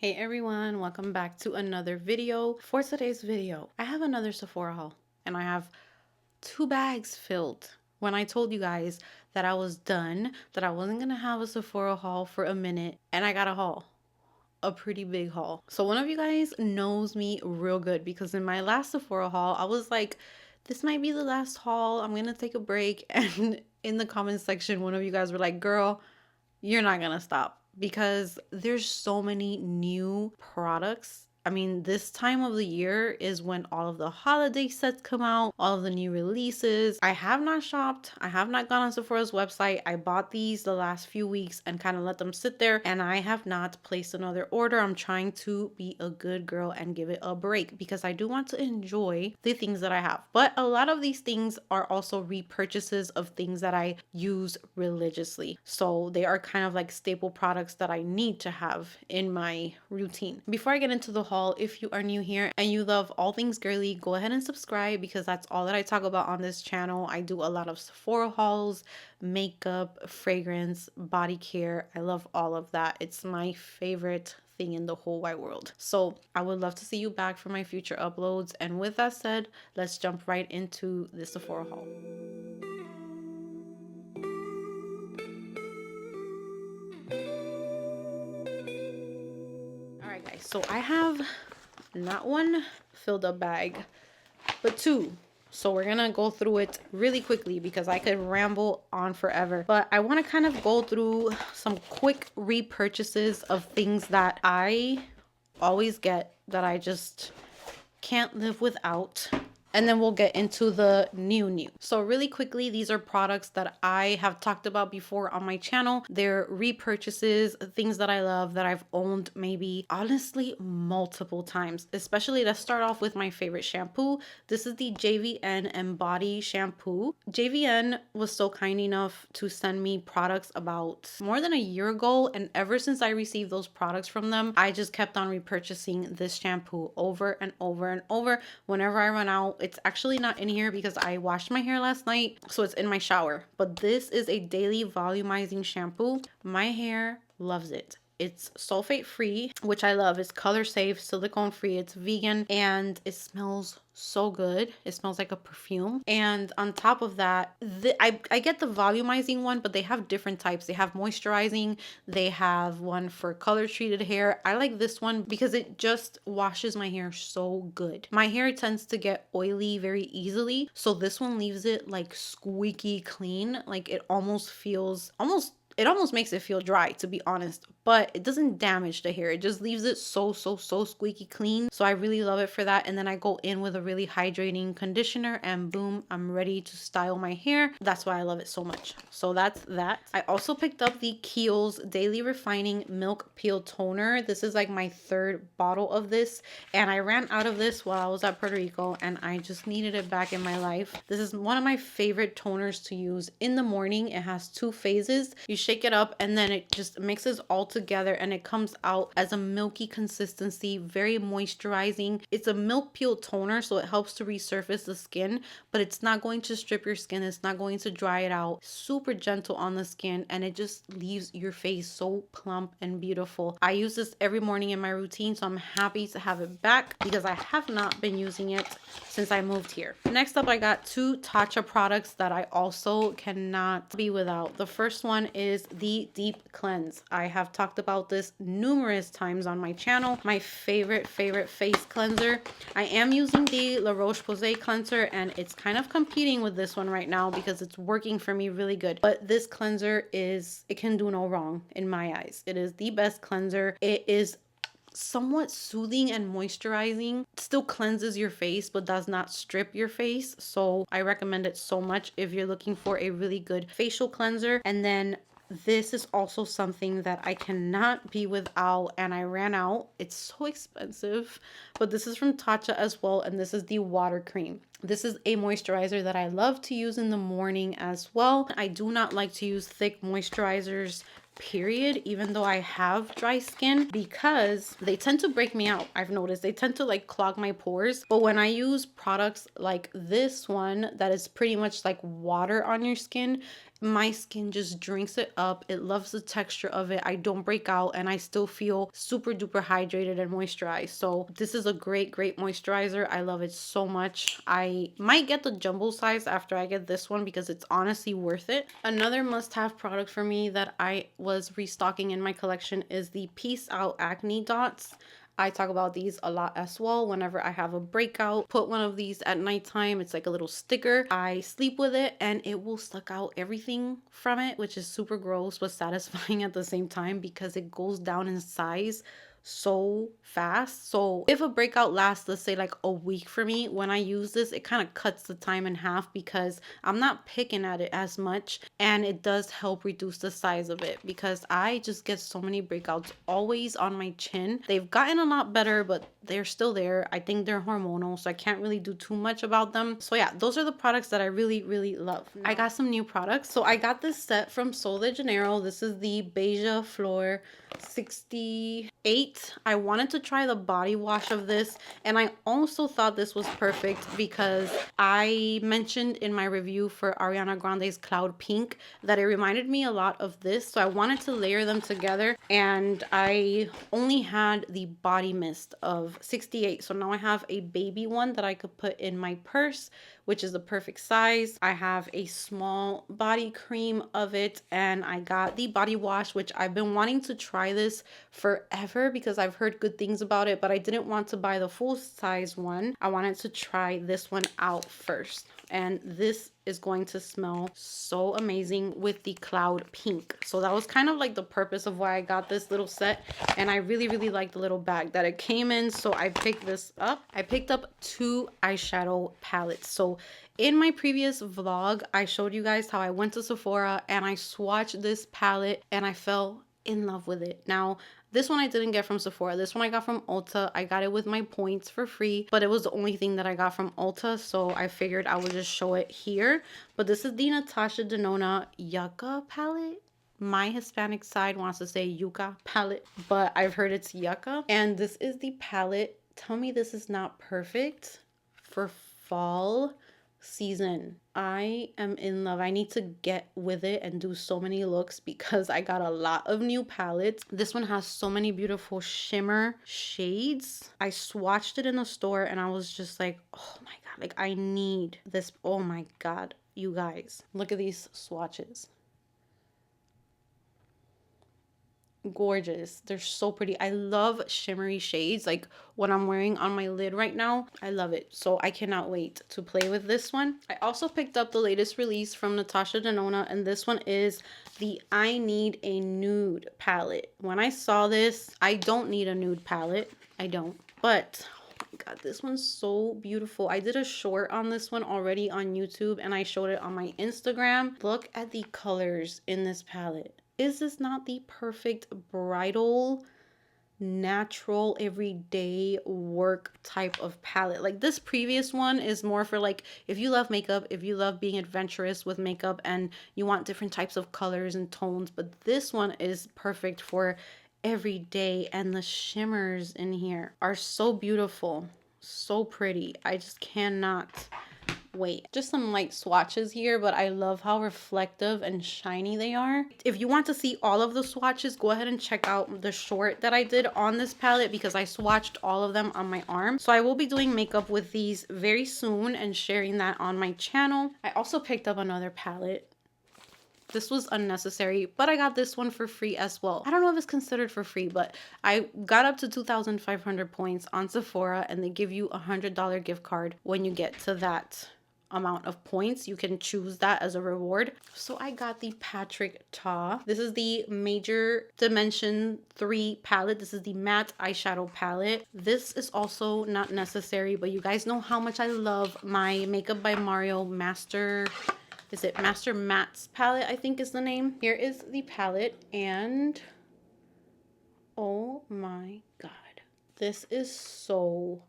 Hey everyone, welcome back to another video. For today's video, I have another Sephora haul and I have 2 bags filled. When I told you guys that I was done, that I wasn't gonna have a Sephora haul for a minute, and I got a haul. A pretty big haul. So one of you guys knows me real good because in my last Sephora haul, I was like, this might be the last haul. I'm gonna take a break. And in the comment section, one of you guys were like, girl, you're not gonna stop because there's so many new products. I mean, this time of the year is when all of the holiday sets come out, all of the new releases. I have not shopped. I have not gone on Sephora's website. I bought these the last few weeks and kind of let them sit there, and I have not placed another order. I'm trying to be a good girl and give it a break because I do want to enjoy the things that I have. But a lot of these things are also repurchases of things that I use religiously. So they are kind of like staple products that I need to have in my routine. Before I get into the haul, if you are new here and you love all things girly, go ahead and subscribe because that's all that I talk about on this channel. I do a lot of Sephora hauls, makeup, fragrance, body care. I love all of that. It's my favorite thing in the whole wide world. So I would love to see you back for my future uploads. And with that said, let's jump right into the Sephora haul. Alright guys, so I have not one filled up bag, but two. So we're gonna go through it really quickly because I could ramble on forever. But I want to kind of go through some quick repurchases of things that I always get that I just can't live without. And then we'll get into the new. So really quickly, these are products that I have talked about before on my channel. They're repurchases, things that I love that I've owned maybe honestly multiple times. Especially, let's start off with my favorite shampoo. This is the JVN and Body shampoo. JVN was so kind enough to send me products about more than a year ago, and ever since I received those products from them, I just kept on repurchasing this shampoo over and over and over whenever I run out. It's actually not in here because I washed my hair last night, so it's in my shower. But this is a daily volumizing shampoo. My hair loves it. It's sulfate free, which I love. It's color safe, silicone free, it's vegan, and it smells so good. It smells like a perfume. And on top of that, I get the volumizing one, but they have different types. They have moisturizing, they have one for color treated hair. I like this one because it just washes my hair so good. My hair tends to get oily very easily, so this one leaves it like squeaky clean. Like it almost feels it almost makes it feel dry, to be honest, but it doesn't damage the hair. It just leaves it so squeaky clean. So I really love it for that. And then I go in with a really hydrating conditioner and boom, I'm ready to style my hair. That's why I love it so much. So that's that. I also picked up the Kiehl's Daily Refining Milk Peel Toner. This is like my third bottle of this, and I ran out of this while I was at Puerto Rico and I just needed it back in my life. This is one of my favorite toners to use in the morning. It has 2 phases. You shake it up and then it just mixes all together and it comes out as a milky consistency, very moisturizing. It's a milk peel toner, so it helps to resurface the skin, but it's not going to strip your skin. It's not going to dry it out. Super gentle on the skin, and it just leaves your face so plump and beautiful. I use this every morning in my routine, so I'm happy to have it back because I have not been using it since I moved here. Next up, I got 2 Tatcha products that I also cannot be without. The first one is the Deep Cleanse. I have talked about this numerous times on my channel. My favorite face cleanser. I am using the La Roche-Posay cleanser, and it's kind of competing with this one right now because it's working for me really good. But this cleanser it can do no wrong in my eyes. It is the best cleanser. It is somewhat soothing and moisturizing. It still cleanses your face but does not strip your face, so I recommend it so much if you're looking for a really good facial cleanser. And then this is also something that I cannot be without, and I ran out. It's so expensive, but this is from Tatcha as well, and this is the water cream. This is a moisturizer that I love to use in the morning as well. I do not like to use thick moisturizers period, even though I have dry skin, because they tend to break me out. I've noticed they tend to like clog my pores. But when I use products like this one that is pretty much like water on your skin, my skin just drinks it up. It loves the texture of it. I don't break out and I still feel super duper hydrated and moisturized. So this is a great moisturizer. I love it so much. I might get the jumbo size after I get this one because it's honestly worth it. Another must-have product for me that I was restocking in my collection is the Peace Out Acne Dots. I talk about these a lot as well. Whenever I have a breakout, put one of these at nighttime. It's like a little sticker. I sleep with it and it will suck out everything from it, which is super gross but satisfying at the same time because it goes down in size so fast. So if a breakout lasts, let's say like a week for me, when I use this, it kind of cuts the time in half because I'm not picking at it as much, and it does help reduce the size of it because I just get so many breakouts always on my chin. They've gotten a lot better, but they're still there. I think they're hormonal, so I can't really do too much about them. So yeah, those are the products that I really love. I got some new products. So I got this set from Sol de Janeiro. This is the Beija Flor 68. I wanted to try the body wash of this, and I also thought this was perfect because I mentioned in my review for Ariana Grande's Cloud Pink that it reminded me a lot of this, so I wanted to layer them together, and I only had the body mist of 68, so now I have a baby one that I could put in my purse, which is the perfect size. I have a small body cream of it, and I got the body wash, which I've been wanting to try this forever because I've heard good things about it, but I didn't want to buy the full size one. I wanted to try this one out first, and this is going to smell so amazing with the Cloud Pink. So that was kind of like the purpose of why I got this little set, and I really like the little bag that it came in. So I picked this up. I picked up 2 eyeshadow palettes. So in my previous vlog, I showed you guys how I went to Sephora and I swatched this palette and I fell in love with it. Now, this one I didn't get from Sephora. This one I got from Ulta. I got it with my points for free, but it was the only thing that I got from Ulta, so I figured I would just show it here. But this is the Natasha Denona Yucca palette. My Hispanic side wants to say Yucca palette, but I've heard it's Yucca. And this is the palette. Tell me this is not perfect for fall season. I am in love. I need to get with it and do so many looks because I got a lot of new palettes. This one has so many beautiful shimmer shades. I swatched it in the store and I was just like, oh my god, like I need this. Oh my god, you guys, look at these swatches. Gorgeous. They're so pretty. I love shimmery shades, like what I'm wearing on my lid right now. I love it. So I cannot wait to play with this one. I also picked up the latest release from Natasha Denona, and this one is the I Need a Nude palette. When I saw this, I don't need a nude palette. I don't. But oh my god, this one's so beautiful. I did a short on this one already on YouTube and I showed it on my Instagram. Look at the colors in this palette. Is this not the perfect bridal, natural, everyday work type of palette? Like this previous one is more for like if you love makeup, if you love being adventurous with makeup and you want different types of colors and tones, but this one is perfect for every day, and the shimmers in here are so beautiful, so pretty. I just cannot wait. Just some light swatches here, but I love how reflective and shiny they are. If you want to see all of the swatches, go ahead and check out the short that I did on this palette because I swatched all of them on my arm. So I will be doing makeup with these very soon and sharing that on my channel. I also picked up another palette. This was unnecessary, but I got this one for free as well. I don't know if it's considered for free, but I got up to 2,500 points on Sephora and they give you a $100 gift card when you get to that amount of points. You can choose that as a reward. So I got the Patrick Ta. This is the Major Dimension 3 palette. This is the matte eyeshadow palette. This is also not necessary, but you guys know how much I love my Makeup by Mario Master... Is it Master Mattes palette, I think is the name. Here is the palette, and oh my god. This is so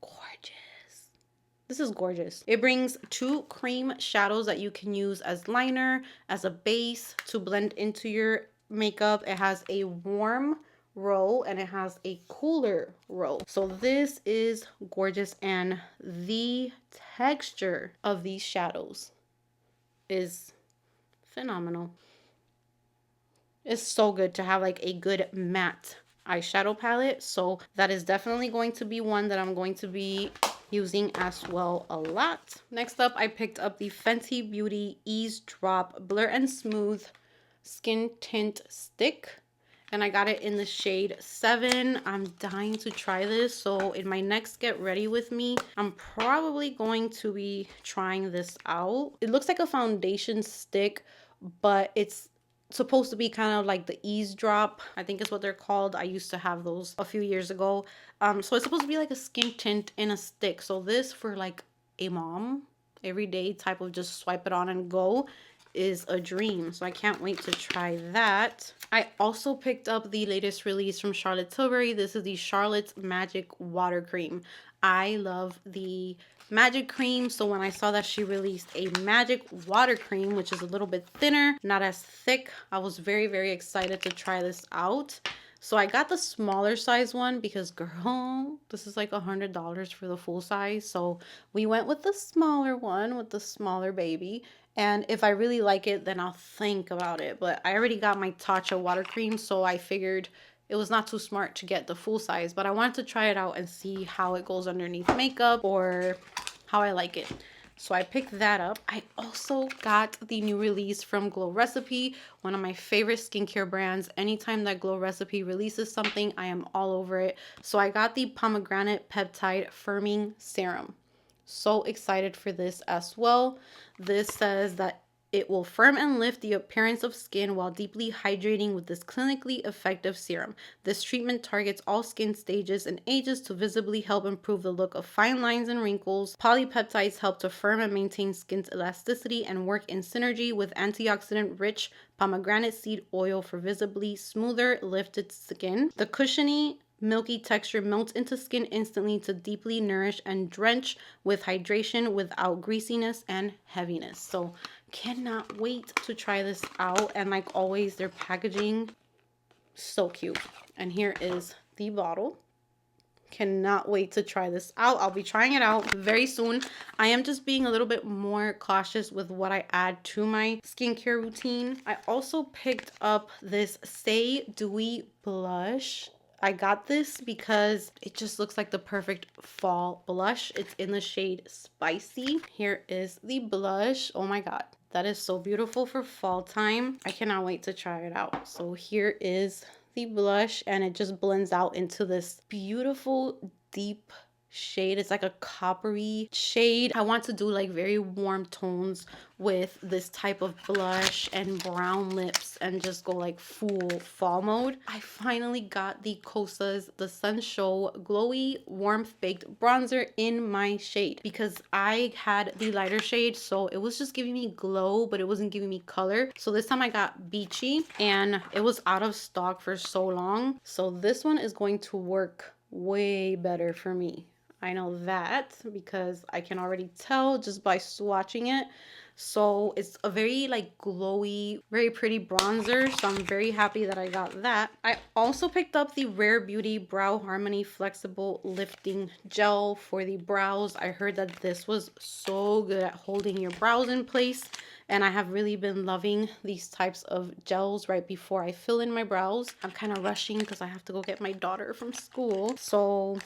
gorgeous. This is gorgeous. It brings 2 cream shadows that you can use as liner, as a base to blend into your makeup. It has a warm row and it has a cooler row. So this is gorgeous, and the texture of these shadows is phenomenal. It's so good to have like a good matte eyeshadow palette. So that is definitely going to be one that I'm going to be using as well a lot. Next up, I picked up the Fenty Beauty Ease Drop Blur and Smooth Skin Tint Stick. And I got it in the shade 7. I'm dying to try this. So in my next Get Ready With Me, I'm probably going to be trying this out. It looks like a foundation stick, but it's supposed to be kind of like the Ease Drop, I think is what they're called. I used to have those a few years ago. So it's supposed to be like a skin tint in a stick. So this for like a mom, everyday type of just swipe it on and go is a dream. So I can't wait to try that. I also picked up the latest release from Charlotte Tilbury. This is the Charlotte's Magic Water Cream. I love the magic cream, so when I saw that she released a magic water cream, which is a little bit thinner, not as thick, I was very excited to try this out. So I got the smaller size one because girl, this is like $100 for the full size. So we went with the smaller one with the smaller baby. And if I really like it, then I'll think about it. But I already got my Tatcha water cream, so I figured it was not too smart to get the full size. But I wanted to try it out and see how it goes underneath makeup or how I like it. So I picked that up. I also got the new release from Glow Recipe, one of my favorite skincare brands. Anytime that Glow Recipe releases something, I am all over it. So I got the Pomegranate Peptide Firming Serum. So excited for this as well. This says that it will firm and lift the appearance of skin while deeply hydrating with this clinically effective serum. This treatment targets all skin stages and ages to visibly help improve the look of fine lines and wrinkles. Polypeptides help to firm and maintain skin's elasticity and work in synergy with antioxidant-rich pomegranate seed oil for visibly smoother, lifted skin. The cushiony milky texture melts into skin instantly to deeply nourish and drench with hydration without greasiness and heaviness. So cannot wait to try this out. And like always, their packaging, so cute. And here is the bottle. Cannot wait to try this out. I'll be trying it out very soon. I am just being a little bit more cautious with what I add to my skincare routine. I also picked up this Stay Dewy blush. I got this because it just looks like the perfect fall blush. It's in the shade Spicy. Here is the blush. Oh my god, that is so beautiful for fall time. I cannot wait to try it out. So here is the blush, and it just blends out into this beautiful deep shade. It's like a coppery shade. I want to do like very warm tones with this type of blush and brown lips and just go like full fall mode. I finally got the Kosas The Sun Show Glowy Warmth Baked Bronzer in my shade because I had the lighter shade, so it was just giving me glow, but it wasn't giving me color. So this time I got Beachy, and it was out of stock for so long. So this one is going to work way better for me. I know that because I can already tell just by swatching it. So it's a very like glowy, very pretty bronzer. So I'm very happy that I got that. I also picked up the Rare Beauty Brow Harmony Flexible Lifting Gel for the brows. I heard that this was so good at holding your brows in place. And I have really been loving these types of gels right before I fill in my brows. I'm kind of rushing because I have to go get my daughter from school. So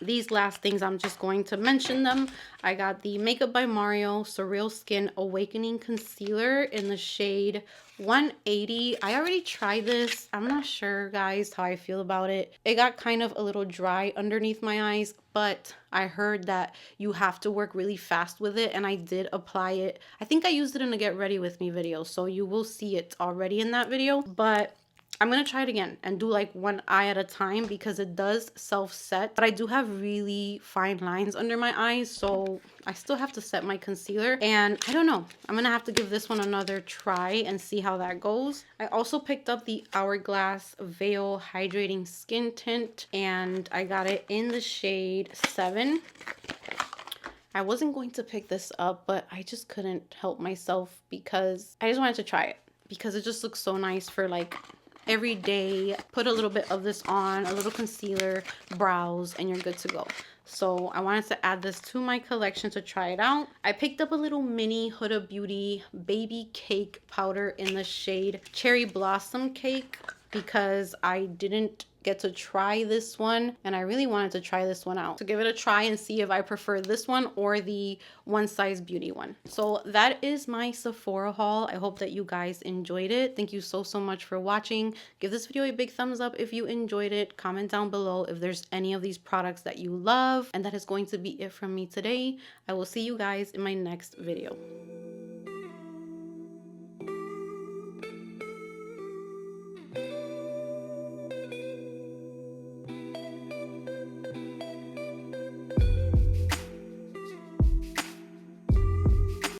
these last things, I'm just going to mention them. I got the Makeup by Mario Surreal Skin Awakening Concealer in the shade 180. I already tried this. I'm not sure, guys, how I feel about it. It got kind of a little dry underneath my eyes, but I heard that you have to work really fast with it, and I did apply it. I think I used it in a Get Ready With Me video, so you will see it already in that video, but I'm going to try it again and do like one eye at a time because it does self-set. But I do have really fine lines under my eyes, so I still have to set my concealer. And I don't know. I'm going to have to give this one another try and see how that goes. I also picked up the Hourglass Veil Hydrating Skin Tint, and I got it in the shade 7. I wasn't going to pick this up, but I just couldn't help myself because I just wanted to try it because it just looks so nice for like every day. Put a little bit of this on, a little concealer, brows, and you're good to go. So I wanted to add this to my collection to try it out. I picked up a little mini Huda Beauty baby cake powder in the shade Cherry Blossom Cake because I didn't get to try this one and I really wanted to try this one out to give it a try and see if I prefer this one or the One Size Beauty one. So that is my Sephora haul. I hope that you guys enjoyed it. Thank you so much for watching. Give this video a big thumbs up if you enjoyed it. Comment down below if there's any of these products that you love. And that is going to be it from me today. I will see you guys in my next video.